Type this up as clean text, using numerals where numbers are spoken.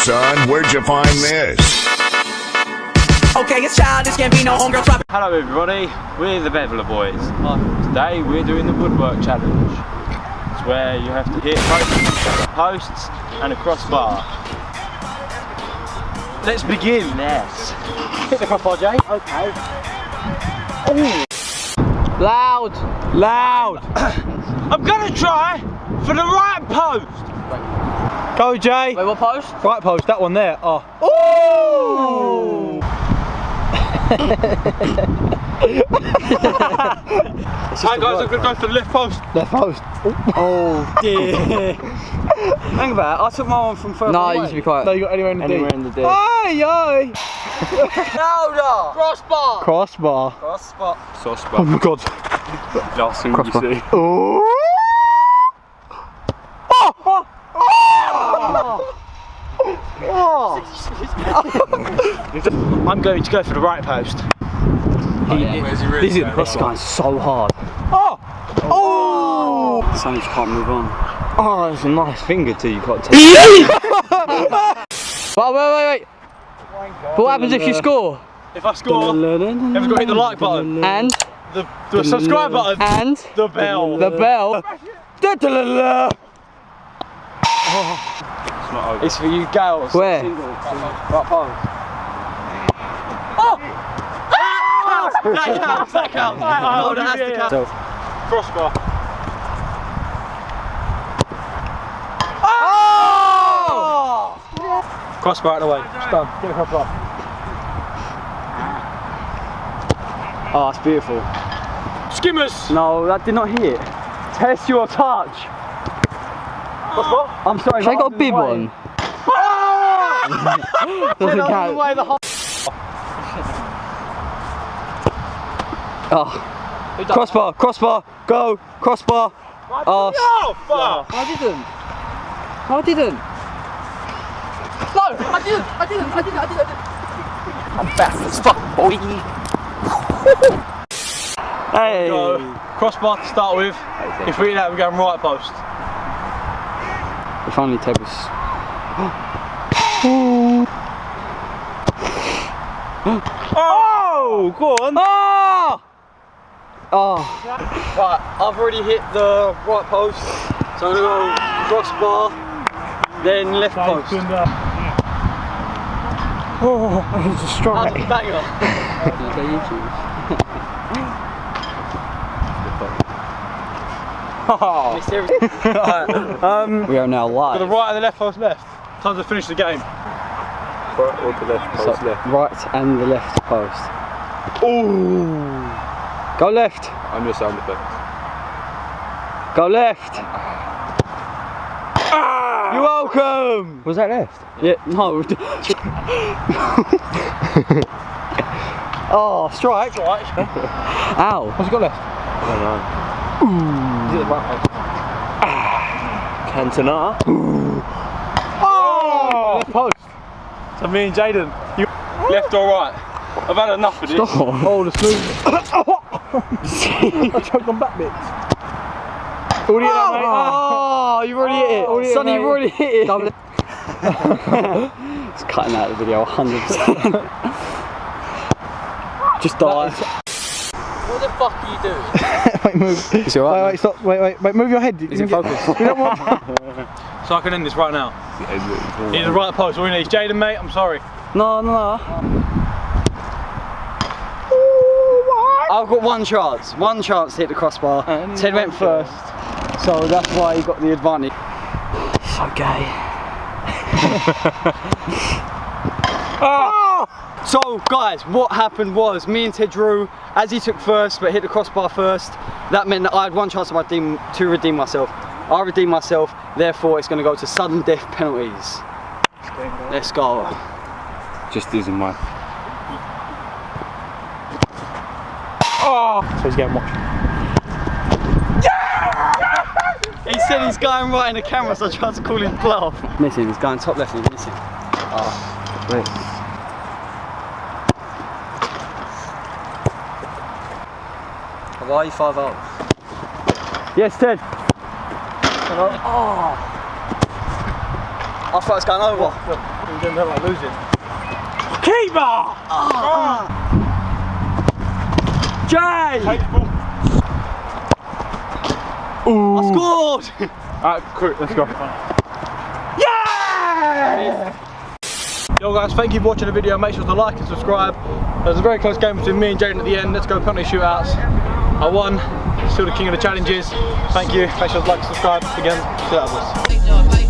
son, where'd you find this? Okay, it's childish, can't be no homegirl dropping. Hello everybody, we're the Beveler Boys. Today we're doing the Woodwork Challenge. It's where you have to hit posts and a crossbar. Let's begin. Yes. Hit the crossbar, Jay. Okay. Ooh. Loud! Loud! I'm gonna try for the right post. Go, Jay. Wait, what post? Right post, that one there. Oh. Ooh! Alright guys, I'm gonna go for the left post. Left post. Oh dear. Think about it, I took my one from further away. No, you should be quiet. No, you got anywhere in the D. Anywhere in the D. Hey, yo! Louder! Crossbar! Crossbar. Crossbar. Crossbar. Oh my god. Last thing you see. Oh! Oh! I'm going to go for the right post. Where's he really? This guy's so hard. Oh! Oh! Sonny just can't move on. Oh, that's a nice finger too. You can't take. Wait. But what happens if you score? If I score, everyone's got to hit the like button. And? The subscribe button. And? The bell. The bell. Oh. It's not over. It's for you girls. Where? Right post. Oh! That counts. Oh, that has to count. Crossbar. Oh! Crossbar out of the way. It's done. Get a crossbar. Oh, it's beautiful. Skimmers! No, that did not hit. Test your touch. Crossbar? I'm sorry. They got a big one. Doesn't count. Oh. Crossbar, go, crossbar. Oh, fuck! I didn't. No, I didn't. I'm fast as fuck, boy. Hey. Go. Crossbar to start with. If we hit that, we're going right post. If only Ted was. Oh! Go on! Oh! Oh. Right, I've already hit the right post, so I'm going to go crossbar, then left post. Oh, it's a strike. Banger. Missed everything. We are now live. The right and the left post left. Time to finish the game. Right or the left post left? Right and the left post. Ooh. Go left. I'm your sound effect. Go left. Ah! You're welcome. Was that left? Yeah. No. Oh, strike. Strike. Ow. What's he got left? I don't know. Ooh. Is it the right post? Cantona. Ooh. Oh! Left post. So me and Jaden. You left or right? I've had enough of this. Stop. Oh, the smooth. I choked on back bits. Already hit that, mate. Oh, you've already hit it. Sonny, you've already hit it. It's cutting out the video 100%. Just die. What the fuck are you doing? Wait, move. Is it alright? Wait, stop. Wait, move your head. Is it focused? We don't want... So I can end this right now. Hit the right post. All we need is Jaden, mate. I'm sorry. No. I've got one chance to hit the crossbar. Ted went first, so that's why he got the advantage. So gay. Oh! So guys, what happened was me and Ted drew as he took first but hit the crossbar first. That meant that I had one chance to redeem myself. I redeemed myself, therefore it's going to go to sudden death penalties. Let's go. Just using my... Oh! So he's getting watched. Yeah! He said he's going right in the camera, so I tried to call his bluff. Missing, he's going top left and he's missing. Oh, wait. Why are you 5-0? Yes, Ted. Oh. I thought it was going over. You didn't know like losing. Keeper! Jay! I scored! Alright, quick, let's go. Yo guys, thank you for watching the video. Make sure to like and subscribe. There's a very close game between me and Jaden at the end. Let's go penalty shootouts. I won. Still the king of the challenges. Thank you. Make sure to like and subscribe. Again, see you later, boys.